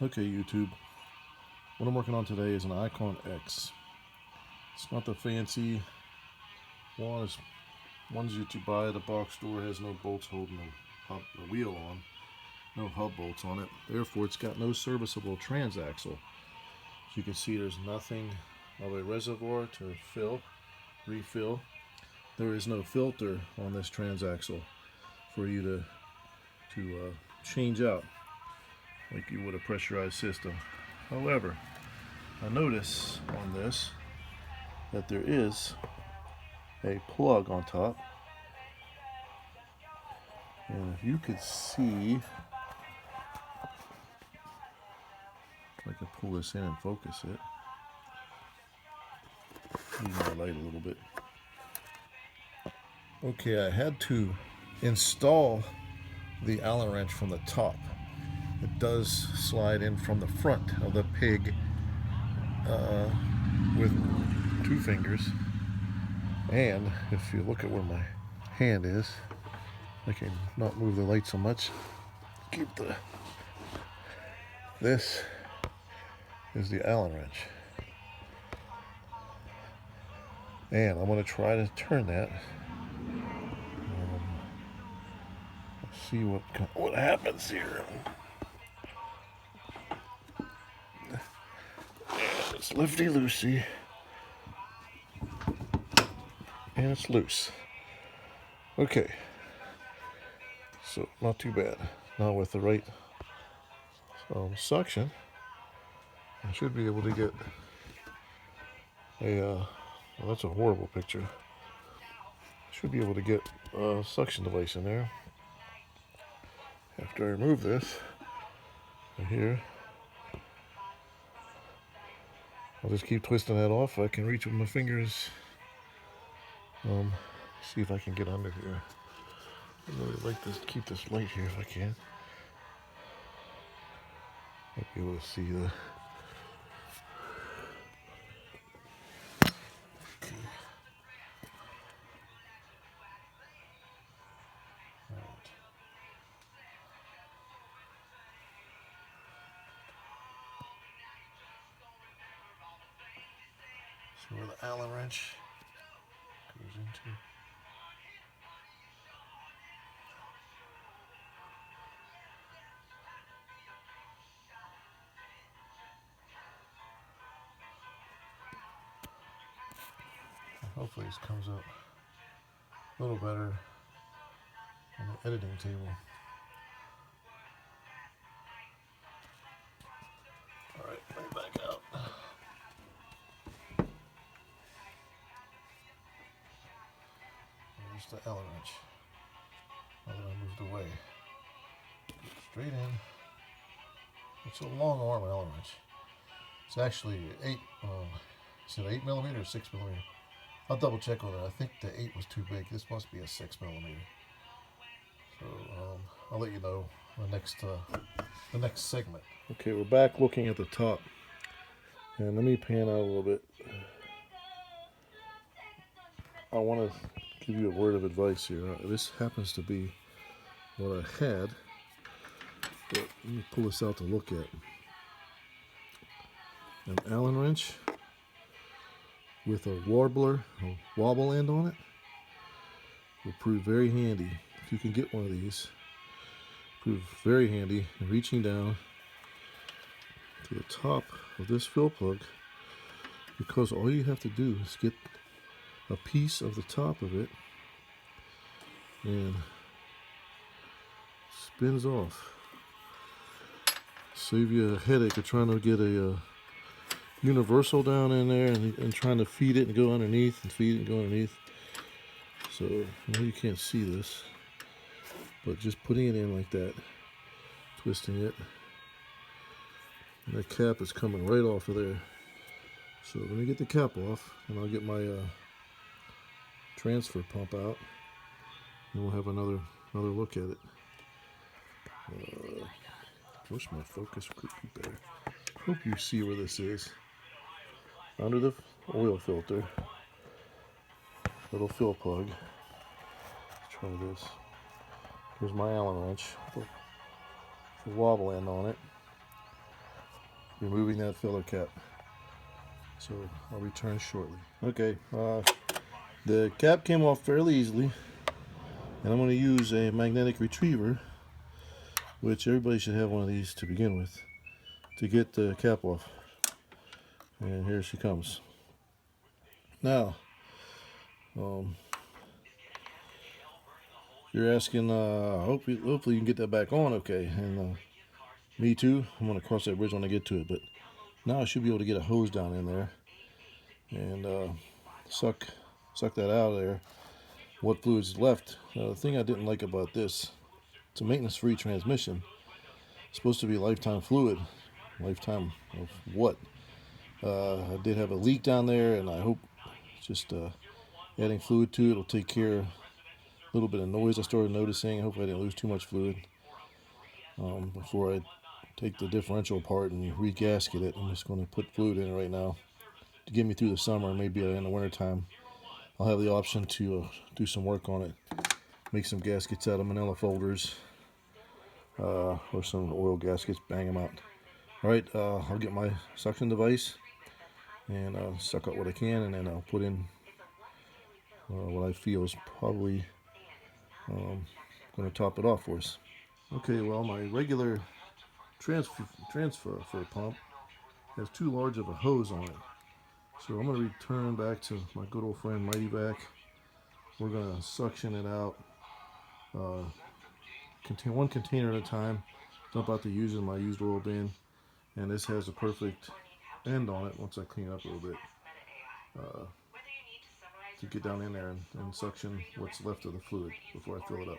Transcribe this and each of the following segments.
Okay, YouTube. What I'm working on today is an Ikon X. It's not the fancy one. It's ones that you buy at a box store. It has no bolts holding the wheel on. No hub bolts on it. Therefore, it's got no serviceable transaxle. As you can see, there's nothing of a reservoir to refill. There is no filter on this transaxle for you to change out like you would a pressurized system. However, I notice on this that there is a plug on top, and if you could see, if I can pull this in and focus it, use my light a little bit. Okay, I had to install the Allen wrench from the top. It does slide in from the front of the pig with 2 fingers, and if you look at where my hand is, I can not move the light so much. This is the Allen wrench, and I'm going to try to turn that. See what happens here. It's lifty-loosey, and it's loose. Okay, so not too bad. Now with the right suction, I should be able to get a, well, that's a horrible picture. I should be able to get a suction device in there. After I remove this right here, I'll just keep twisting that off. I can reach with my fingers. See if I can get under here. I'd really like to keep this light here if I can. Might be able to see the. Okay. Right. See where the Allen wrench goes into. Hopefully this comes up a little better on the editing table. Alright, bring it back out. There's the Allen wrench. Now that I moved away. Straight in. It's a long arm Allen wrench. It's actually 8, is it 8 millimeter or 6 millimeter? I'll double check on it. I think the 8 was too big. This must be a 6 millimeter. So I'll let you know the next segment. Okay, we're back looking at the top, and let me pan out a little bit. I want to give you a word of advice here. This happens to be what I had, but let me pull this out to look at. An Allen wrench with a wobble end on it will prove very handy. If you can get one of these, prove very handy in reaching down to the top of this fill plug, because all you have to do is get a piece of the top of it and spins off. Save you a headache of trying to get a universal down in there and trying to feed it and go underneath and feed it and go underneath. So I know you can't see this, but just putting it in like that, twisting it, and that cap is coming right off of there. So let me get the cap off, and I'll get my transfer pump out, and we'll have another look at it. Wish my focus could be better. Hope you see where this is. Under the oil filter, little fill plug. Let's try this. Here's my Allen wrench, the wobble end on it. removing that filler cap. So I'll return shortly. Okay, the cap came off fairly easily, and I'm going to use a magnetic retriever, which everybody should have one of these to begin with, to get the cap off. And here she comes. Now, you're asking, hopefully you can get that back on okay, and me too. I'm going to cross that bridge when I get to it, but now I should be able to get a hose down in there and suck that out of there. What fluid's left. The thing I didn't like about this, it's a maintenance-free transmission. It's supposed to be lifetime fluid. Lifetime of what? I did have a leak down there, and I hope just adding fluid to it will take care of a little bit of noise I started noticing. Hopefully I didn't lose too much fluid before I take the differential apart and re-gasket it. I'm just going to put fluid in it right now to get me through the summer. Maybe in the wintertime I'll have the option to do some work on it. Make some gaskets out of manila folders or some oil gaskets, bang them out. Alright, I'll get my suction device and suck out what I can, and then I'll put in what I feel is probably going to top it off for us. Okay, well, my regular transfer pump has too large of a hose on it. So I'm going to return back to my good old friend Mighty Vac. We're going to suction it out one container at a time, dump out the used in my used oil bin, and this has a perfect end on it once I clean it up a little bit to get down in there and suction what's left of the fluid before I fill it up.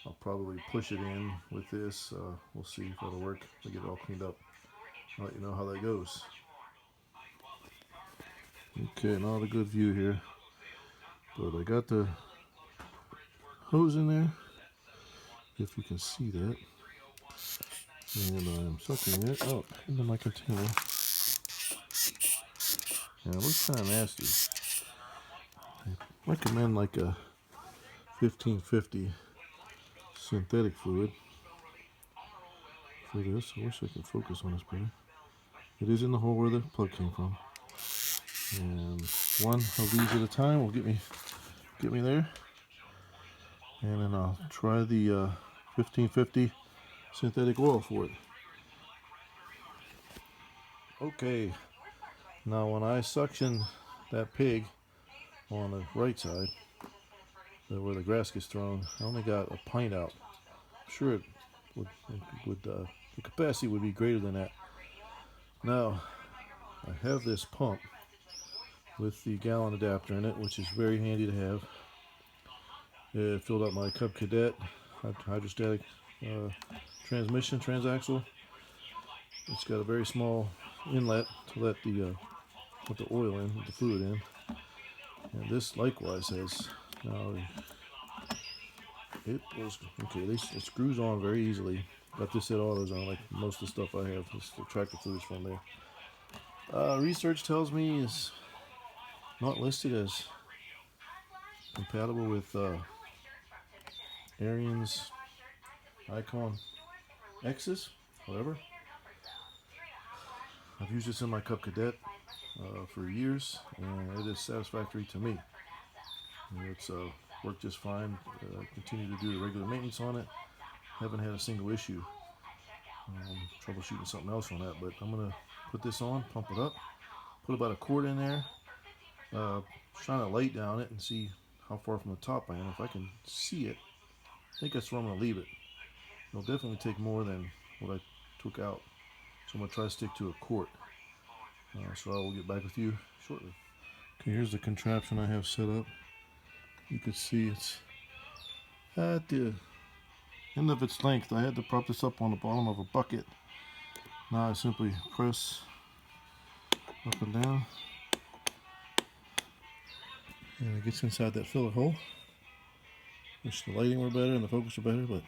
I'll probably push it in with this. We'll see if that'll work. I'll get it all cleaned up. I'll let you know how that goes. Okay, not a good view here, but I got the hose in there, if you can see that, and I'm sucking it out into my container. Yeah, it looks kind of nasty. I recommend like a 1550 synthetic fluid for this. I wish I could focus on this better. It is in the hole where the plug came from, and one of these at a time will get me there. And then I'll try the 1550 synthetic oil for it. Okay, now when I suction that pig on the right side, where the grass gets thrown, I only got a pint out. I'm sure it would the capacity would be greater than that. Now, I have this pump with the gallon adapter in it, which is very handy to have. It filled up my Cub Cadet hydrostatic transmission Transaxle. It's got a very small inlet to let the put the oil in, the fluid in. And this likewise has, now it was, okay, it screws on very easily. Got this at AutoZone, like most of the stuff I have. This tractor fluids from there. Research tells me is not listed as compatible with Ariens Ikon X's, whatever. I've used this in my Cub Cadet for years, and it is satisfactory to me. It's worked just fine. Continue to do the regular maintenance on it. Haven't had a single issue. Troubleshooting something else on that, but I'm gonna put this on, pump it up, put about a quart in there, shine a light down it and see how far from the top I am. If I can see it, I think that's where I'm gonna leave it. It'll definitely take more than what I took out, so I'm gonna try to stick to a quart. So I will get back with you shortly. Okay, here's the contraption I have set up. You can see it's at the end of its length. I had to prop this up on the bottom of a bucket. Now I simply press up and down, and it gets inside that filler hole. Wish the lighting were better and the focus were better, but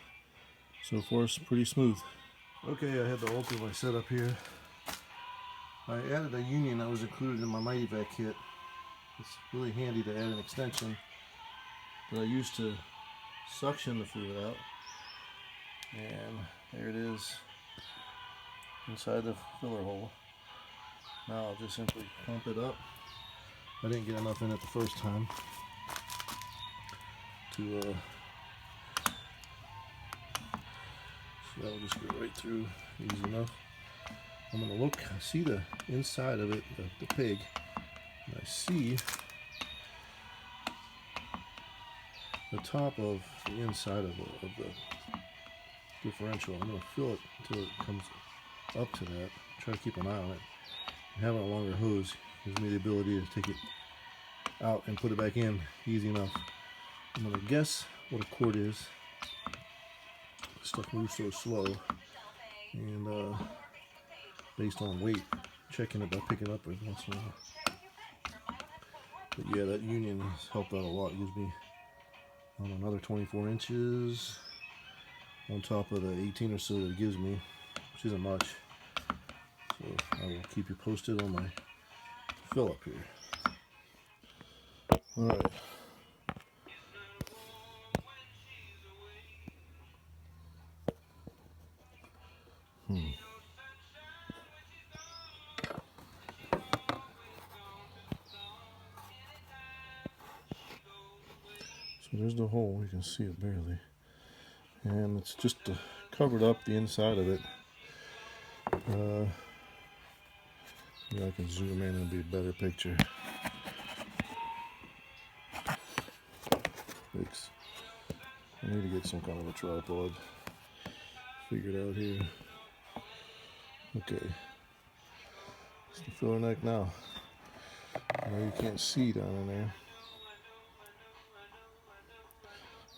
so far it's pretty smooth. Okay, I had to alter my setup here. I added a union that was included in my Mighty Vac kit. It's really handy to add an extension that I used to suction the fluid out. And there it is. inside the filler hole. Now I'll just simply pump it up. I didn't get enough in it the first time to so that'll just go right through easy enough. I'm gonna look, I see the inside of it, the pig, and I see the top of the inside of the differential. I'm gonna fill it until it comes up to that. Try to keep an eye on it. And having a longer hose gives me the ability to take it out and put it back in easy enough. I'm gonna guess what a quart is. Stuff moves so slow, and based on weight, checking it by picking up every once in a while. But yeah, that union has helped out a lot. It gives me another 24 inches on top of the 18 or so that it gives me, which isn't much. So I will keep you posted on my fill up here. All right. So there's the hole. You can see it barely, and it's just covered up the inside of it. Yeah, I can zoom in and be a better picture. Thanks. I need to get some kind of a tripod figured out here. Okay, it's the filler neck now. I know you can't see down in there.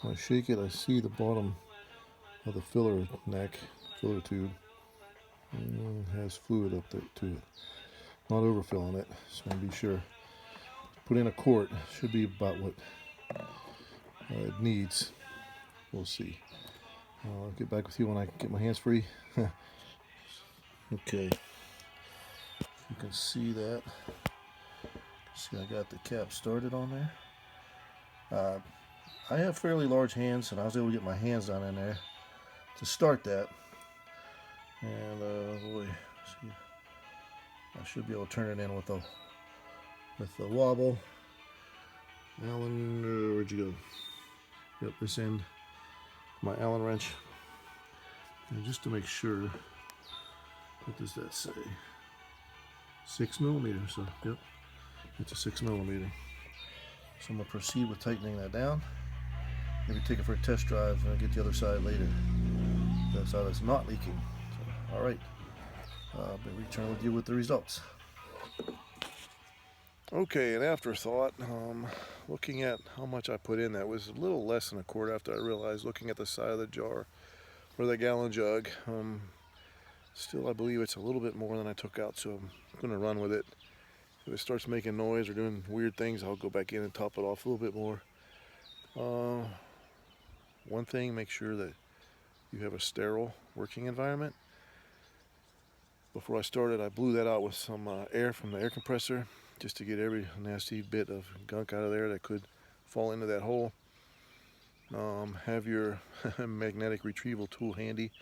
When I shake it, I see the bottom of the filler neck, filler tube, and it has fluid up there to it. Not overfilling it, so I'll be sure. Put in a quart, should be about what it needs. We'll see. I'll get back with you when I get my hands free. Okay, you can see that. See, I got the cap started on there. I have fairly large hands, and I was able to get my hands down in there to start that. And boy, see, I should be able to turn it in with the wobble. Allen, where'd you go? Yep, this end, my Allen wrench. And just to make sure, what does that say? 6mm. So yep, it's a 6mm. So I'm gonna proceed with tightening that down. Maybe take it for a test drive and get the other side later. That side is not leaking. So, all right, I'll return with you with the results. Okay, an afterthought. Looking at how much I put in, that was a little less than a quart after I realized, looking at the side of the jar or the gallon jug. Still, I believe it's a little bit more than I took out, so I'm going to run with it. If it starts making noise or doing weird things, I'll go back in and top it off a little bit more. One thing, make sure that you have a sterile working environment. Before I started, I blew that out with some air from the air compressor, just to get every nasty bit of gunk out of there that could fall into that hole. Have your magnetic retrieval tool handy.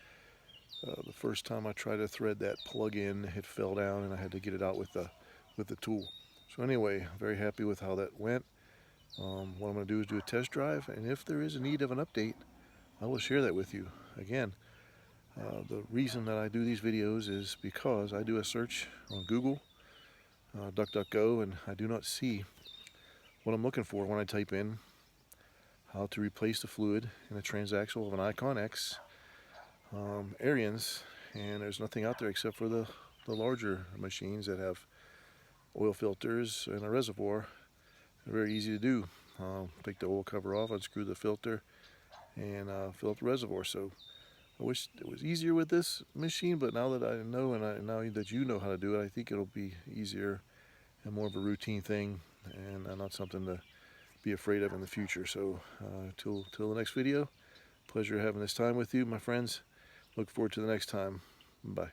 The first time I tried to thread that plug in, it fell down and I had to get it out with the tool. So anyway, very happy with how that went. What I'm going to do is do a test drive, and if there is a need of an update, I will share that with you. Again, the reason that I do these videos is because I do a search on Google, DuckDuckGo, and I do not see what I'm looking for when I type in how to replace the fluid in a transaxle of an Ikon X Ariens, and there's nothing out there except for the larger machines that have oil filters and a reservoir. They're very easy to do. Take the oil cover off, unscrew the filter, and fill up the reservoir. So I wish it was easier with this machine, but now that I know, and now that you know how to do it, I think it'll be easier and more of a routine thing, and not something to be afraid of in the future. So till the next video, pleasure having this time with you, my friends. Look forward to the next time. Bye.